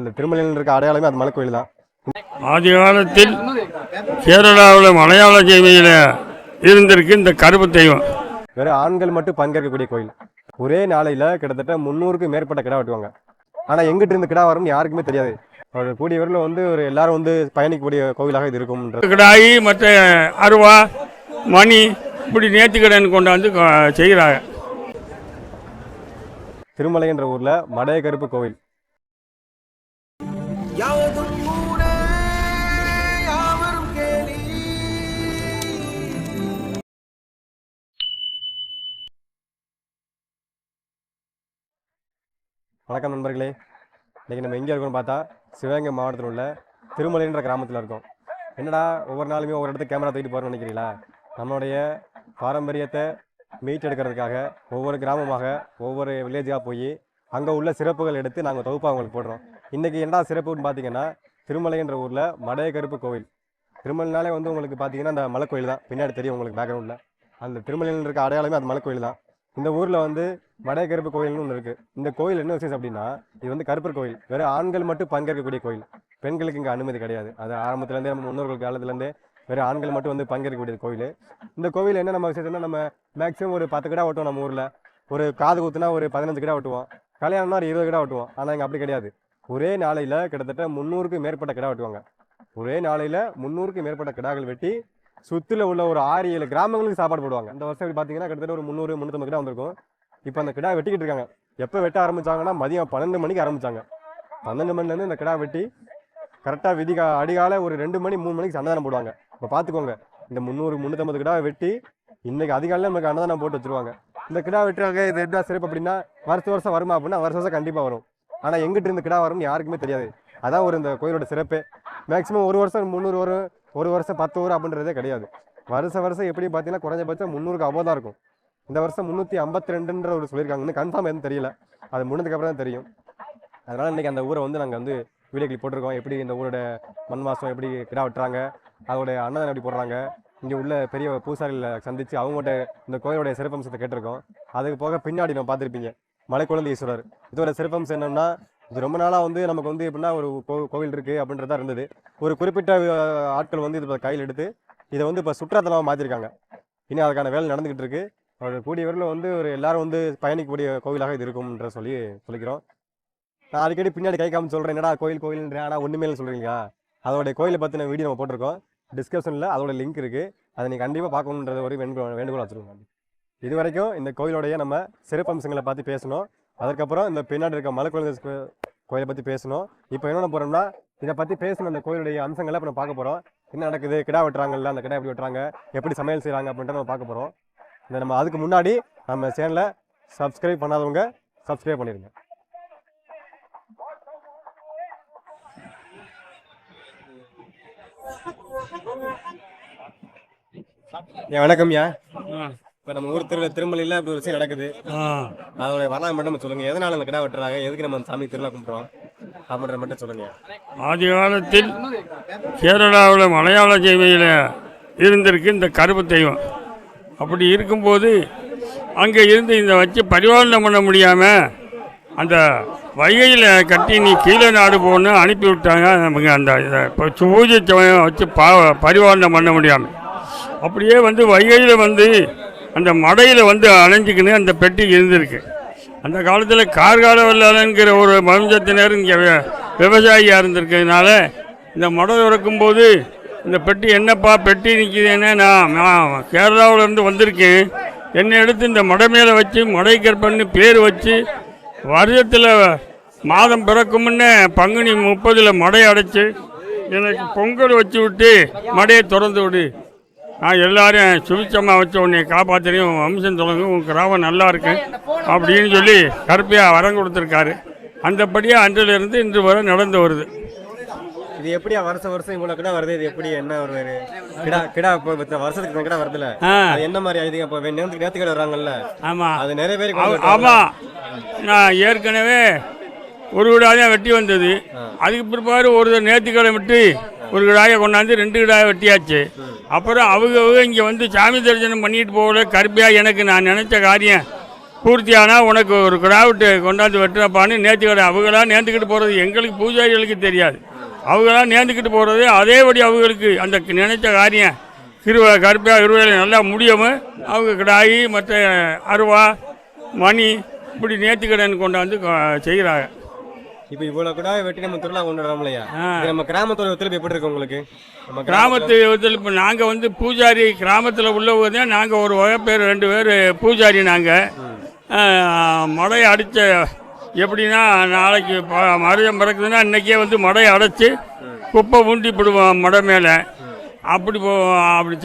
அந்த திருமலையில் இருக்க அடையாளமே அது மலைக்கோயில் தான். ஆதி காலத்தில் கேரளாவில் மலையாள ஜெய்மையில் இருந்திருக்கு இந்த கருப்பு தெய்வம். வெறும் ஆண்கள் மட்டும் பங்கேற்கக்கூடிய கோயில். ஒரே நாளையில் கிட்டத்தட்ட 300க்கும் மேற்பட்ட கிடா வெட்டுவாங்க. ஆனால் எங்கிட்ட இருந்து கிடா வரும்னு யாருக்குமே தெரியாது. ஒரு கூடிய வரையில் ஒரு எல்லாரும் பயணிக்கக்கூடிய கோவிலாக இது இருக்கும். கிடாயி மற்ற அருவா மணி இப்படி நேர்த்திக்கடன் கொண்டாந்து செய்கிறாங்க. திருமலை என்ற ஊரில் மடைய கருப்பு கோவில். வணக்கம் நண்பர்களே, இன்றைக்கி நம்ம எங்கே இருக்கோம்னு பார்த்தா சிவகங்கை மாவட்டத்தில் உள்ள திருமலைன்ற கிராமத்தில் இருக்கோம். என்னடா ஒவ்வொரு நாளுமே ஒவ்வொரு இடத்துக்கு கேமரா தூக்கிட்டு போகிறோம்னு நினைக்கிறீங்களா? நம்மளுடைய பாரம்பரியத்தை மீட் எடுக்கிறதுக்காக ஒவ்வொரு கிராமமாக ஒவ்வொரு வில்லேஜாக போய் அங்கே உள்ள சிறப்புகள் எடுத்து நாங்கள் தொகுப்பாக உங்களுக்கு போடுறோம். இன்றைக்கி என்ன சிறப்புன்னு பார்த்தீங்கன்னா திருமலை என்ற ஊரில் மடைய கருப்பு கோவில். திருமலைனாலே உங்களுக்கு பார்த்தீங்கன்னா அந்த மலை கோயில் தான். பின்னாடி தெரியும் உங்களுக்கு பேக்ரவுண்டில் அந்த திருமலையில் இருக்க அடையாளமே அது மலை கோயில் தான். இந்த ஊரில் மடைய கருப்பு கோயில்னு ஒன்று இருக்குது. இந்த கோயில் என்ன விசேஷம் அப்படின்னா, இது கருப்பர் கோயில். வெறும் ஆண்கள் மட்டும் பங்கேற்கக்கூடிய கோயில். பெண்களுக்கு இங்கே அனுமதி கிடையாது. அது ஆரம்பத்துலேருந்தே நம்ம முன்னோர்கள் காலத்துலேருந்தே வெறும் ஆண்கள் மட்டும் பங்கேற்கக்கூடிய கோயில். இந்த கோவில் என்ன நம்ம விசேஷம்னா, நம்ம மேக்ஸிமம் ஒரு 10 கிடா வெட்டுவோம். நம்ம ஊரில் ஒரு காது குத்துனா ஒரு 15 கிடா வெட்டுவோம். கல்யாணம்னா ஒரு 20 கிடா வெட்டுவோம். ஆனால் இங்கே அப்படி கிடையாது. ஒரே நாளையில் கிட்டத்தட்ட 300க்கும் மேற்பட்ட கிடா வெட்டுவாங்க. ஒரே நாளையில் 300க்கும் மேற்பட்ட கிடாக்கள் வெட்டி சுற்றில் உள்ள ஒரு 6-7 கிராமங்களுக்கு சாப்பாடு போடுவாங்க. இந்த வருஷம் எப்படி பார்த்தீங்கன்னா கிட்டத்தட்ட ஒரு 300-350 கிடா வந்திருக்கும். இப்போ அந்த கிடா வெட்டிக்கிட்டு இருக்காங்க. எப்போ வெட்ட ஆரம்பித்தாங்கன்னா மதியம் 12 மணிக்கு ஆரம்பித்தாங்க. 12 மணிலேருந்து இந்த கிடா வெட்டி கரெக்டாக அடிகால ஒரு 2 மணி 3 மணிக்கு அன்னதானம் போடுவாங்க. இப்போ பார்த்துக்கோங்க, இந்த 300-350 கிடா வெட்டி இன்றைக்கி அதிகாலையில் நமக்கு அன்னதானம் போட்டு வச்சுருவாங்க. இந்த கிடா வெட்டுறாங்க. இது என்ன சிறப்பு அப்படின்னா, வருஷம் வருமா அப்படின்னா வருஷம் கண்டிப்பாக வரும். ஆனால் எங்கிட்ட இருந்து கிடா வரும்னு யாருக்குமே தெரியாது. அதான் இந்த கோயிலோட சிறப்பு. மேக்ஸிமம் ஒரு வருஷம் 300 வரும், ஒரு வருஷம் 10 வரும் அப்படின்றதே கிடையாது. வருஷம் எப்படி பார்த்தீங்கன்னா குறைஞ்சபட்சம் 300க்கு அபோவ் தான் இருக்கும். இந்த வருஷம் 352ன்ற ஒரு சொல்லியிருக்காங்க. இன்னும் கன்ஃபார்ம் எதுவும் தெரியல. அது முடிஞ்சதுக்கப்புறம் தான் தெரியும். அதனால் இன்றைக்கி அந்த ஊரை நாங்கள் வீடியோ கிளிப் போட்டிருக்கோம். எப்படி இந்த ஊரோட மண் வாசம் எப்படி கிடா வெட்டுறாங்க, அதோடைய அன்னதானம் எப்படி போடுறாங்க, இங்கே உள்ள பெரிய பூசாரிகளை சந்தித்து அவங்கள்ட்ட இந்த கோயிலோடைய சிறப்பம்சத்தை கேட்டிருக்கோம். அதுக்கு போக பின்னாடி நம்ம பார்த்துருப்பீங்க மலைக்குழந்தை ஈஸ்வரர். இதோட சிறப்பம்சம் என்னென்னா, இது ரொம்ப நாளாக நமக்கு எப்படின்னா ஒரு கோவில் இருக்குது அப்படின்றதா இருந்தது. ஒரு குறிப்பிட்ட ஆட்கள் இது கையில் எடுத்து இதை இப்போ சுற்றுலாத்தலமாக மாற்றிருக்காங்க. இனி அதுக்கான வேலை நடந்துக்கிட்டு இருக்கு. ஒரு கூடிய வரையில் ஒரு எல்லாரும் பயணிக்கக்கூடிய கோவிலாக இது இருக்கும்ன்ற சொல்லிக்கிறோம். நான் அடிக்கடி பின்னாடி கை காமிச்சு சொல்கிறேன், என்னடா கோயில்ன்றேன், ஆனால் ஒன்றுமே சொல்கிறீங்களா? அதோடைய கோயிலை பற்றின வீடியோ நம்ம போட்டிருக்கோம். டிஸ்கிரிப்ஷனில் அதோட லிங்க் இருக்குது. அதை நீங்கள் கண்டிப்பாக பார்க்கணுன்றது ஒரு வேண்டுகோள் வச்சுருக்கோம். இது வரைக்கும் இந்த கோயிலோடைய நம்ம சிறப்பம்சங்களை பற்றி பேசணும். அதுக்கப்புறம் இந்த பின்னாடி இருக்க மலைக்குழந்தை கோயிலை பற்றி பேசணும். இப்போ என்ன போகிறோம்னா, இதை பற்றி பேசணும். அந்த கோயிலுடைய அம்சங்களை இப்போ நம்ம பார்க்க போகிறோம். என்ன நடக்குது, கிடா வெட்டுறாங்கல்ல, அந்த கிடா எப்படி வெட்டுறாங்க, எப்படி சமையல் செய்கிறாங்க அப்படின்றத நம்ம பார்க்க போகிறோம். நம்ம அதுக்கு முன்னாடி நம்ம சேனலை சப்ஸ்கிரைப் பண்ணாதவங்க சப்ஸ்கிரைப் பண்ணிடுங்க. வணக்கம்யா. இப்போ நம்ம ஊர் திருமலையில் இப்படி ஒரு விஷயம் நடக்குது. அதோட வரலாறு மட்டும் சொல்லுங்கள். எதனால அந்த கிடா வெட்டுறாங்க, எதுக்கு நம்ம அந்த சாமி திருவிழா கும்பிட்றோம் அப்படின்றத மட்டும் சொல்லுங்கள். ஆதி காலத்தில் கேரளாவில் மலையாள ஜெய்மையில் இருந்திருக்கு இந்த கருப்பு தெய்வம். அப்படி இருக்கும்போது அங்கே இருந்து இந்த வச்சு பரிபாலனை பண்ண முடியாமல் அந்த வைகையில் கட்டி நீ கீழே நாடு போன்னு அனுப்பி விட்டாங்க. நமக்கு அந்த இப்போ பூஜை வச்சு பரிபாலனை பண்ண முடியாமல் அப்படியே வைகையில் அந்த மடையில் அலைஞ்சிக்கின்னு அந்த பெட்டி இருந்திருக்கு. அந்த காலத்தில் கார்கால வெள்ளாளங்கிற ஒரு வம்சத்தினர் இங்கே விவசாயியாக இருந்திருக்கிறதுனால இந்த மடை திறக்கும்போது இந்த பெட்டி, என்னப்பா பெட்டி நிற்கிதுன்னு, நான் கேரளாவிலேருந்து வந்திருக்கேன், என்னை எடுத்து இந்த மடை மேலே வச்சு மடைக்கற்பன்னு பேர் வச்சு வருஷத்தில் மாதம் பிறக்கும்னு பங்குனி 30 மடை அடைச்சி எனக்கு பொங்கல் வச்சு விட்டு மடையை திறந்து விடு, நான் எல்லாரும் சுபிச்சமாக வச்சு உன்னை காப்பாற்றுறையும், வம்சம் தொடங்கும், உன் கிராமம் நல்லா இருக்கு அப்படின்னு சொல்லி கருப்பையாக வரம் கொடுத்துருக்காரு. அந்தபடியாக அன்றிலிருந்து இன்று வரை நடந்து வருது. இது எப்படியா வருஷம் இவ்வளோ கிடா வருது? இது எப்படி என்ன ஒரு கிடா இப்போ வருஷத்துக்கு கிடா வருதுல்ல, என்ன மாதிரி ஆயுது? இப்போ நேற்று கிடா வர்றாங்கல்ல, ஆமாம், அது நிறைய பேர். ஆமாம், நான் ஏற்கனவே ஒரு கிடாதான் வெட்டி வந்தது. அதுக்கு பிற்பாடு ஒரு நேர்த்திக்கடை விட்டு ஒரு கிடாயை கொண்டாந்து 2 கிடாயை வெட்டியாச்சு. அப்புறம் அவங்க இங்கே சாமி தரிசனம் பண்ணிட்டு போகல. கருப்பியாக எனக்கு நான் நினச்ச காரியம் பூர்த்தியானால் உனக்கு ஒரு கிடாவிட்டு கொண்டாந்து வெட்டுறப்பான்னு நேர்த்திக்கடை அவங்களாம் நேர்ந்துக்கிட்டு போகிறது எங்களுக்கு பூஜாரிகளுக்கு தெரியாது. அவங்களாம் நேர்ந்துக்கிட்டு போகிறது அதேபடி அவங்களுக்கு அந்த நினைத்த காரியம் கருப்பையாக இருவேலை நல்லா முடியவும் அவங்க கிடாயி மற்ற அருவா மணி இப்படி நேர்த்திக்கடன் கொண்டாந்து செய்கிறாங்க. இப்போ இவ்வளோ கூட வெட்டி நம்ம திருவிழா கொண்டாடுறோம் இல்லையா? நம்ம கிராமத்தோட ஒத்துழைப்பு எப்படி இருக்கு உங்களுக்கு? நம்ம கிராமத்து ஒத்துழைப்பு நாங்கள் வந்து பூஜாரி கிராமத்தில் உள்ளவங்க தான். நாங்கள் ஒரு வகை பேர் 2 பேர் பூஜாரி. நாங்கள் மடையை அடித்த எப்படின்னா நாளைக்கு மருதம் பிறக்குதுன்னா இன்றைக்கே வந்து மடையை அடைச்சி குப்பை ஊண்டிப்பிடுவோம் மடை மேலே. அப்படி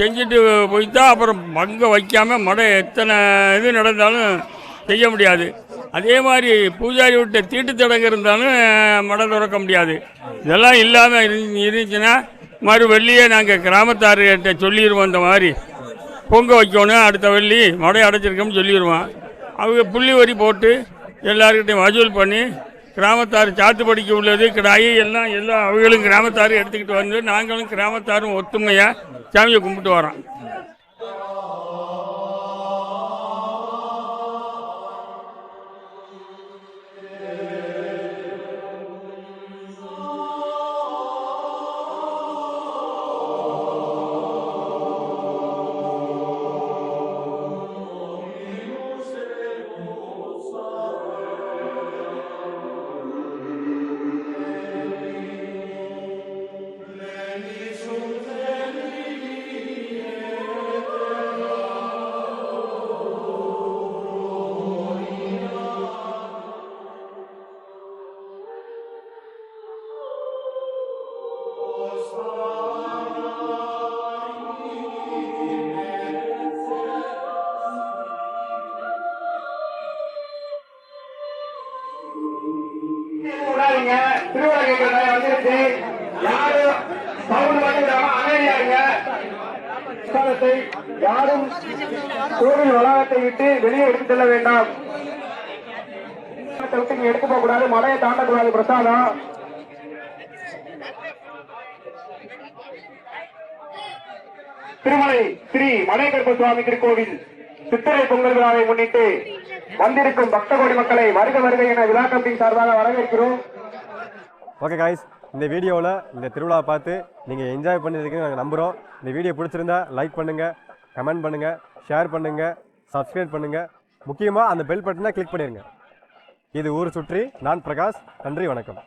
செஞ்சுட்டு போய்தான் அப்புறம் பங்கை வைக்காமல் மடை எத்தனை இது நடந்தாலும் செய்ய முடியாது. அதே மாதிரி பூஜாரி விட்ட தீட்டு தடங்கு இருந்தாலும் மடை திறக்க முடியாது. இதெல்லாம் இல்லாமல் இருந்துச்சுன்னா வெள்ளியே நாங்கள் கிராமத்தார்கிட்ட சொல்லிடுவோம். இந்த மாதிரி பொங்க வைக்கணும், அடுத்த வெள்ளி மடை அடைச்சிருக்கோம்னு சொல்லிடுவோம். அவங்க புள்ளி வரி போட்டு எல்லாருக்கிட்டையும் வசூல் பண்ணி கிராமத்தார் சாத்துப்படிக்க உள்ளது கிடாயி எல்லாம் அவங்களும் கிராமத்தாரும் எடுத்துக்கிட்டு வந்து நாங்களும் கிராமத்தாரும் ஒத்துமையாக சாமியை கும்பிட்டு வரோம். யாரும் கோவில் வளாகத்தை விட்டு வெளியே எடுத்து செல்ல வேண்டாம். எடுத்து போக கூடாது, மலையை தாண்டக்கூடாது. பிரசாதம் திருமலை ஸ்ரீ மலையகற்ப சுவாமி திருக்கோவில் சித்திரை பொங்கல் விழாவை முன்னிட்டு வந்திருக்கும் பக்த கோடி மக்களை வருக வருக என விழா கமிட்டி சார்பாக வரவேற்கிறோம். ஓகே காய்ஸ், இந்த வீடியோவில் இந்த திருவிழாவை பார்த்து நீங்கள் என்ஜாய் பண்ணியிருக்கீங்கன்னு நாங்கள் நம்புகிறோம். இந்த வீடியோ பிடிச்சிருந்தா லைக் பண்ணுங்கள், கமெண்ட் பண்ணுங்கள், ஷேர் பண்ணுங்கள், சப்ஸ்கிரைப் பண்ணுங்கள். முக்கியமாக அந்த பெல் பட்டனை கிளிக் பண்ணிடுங்க. இது ஊர் சுற்றி நான் பிரகாஷ். நன்றி, வணக்கம்.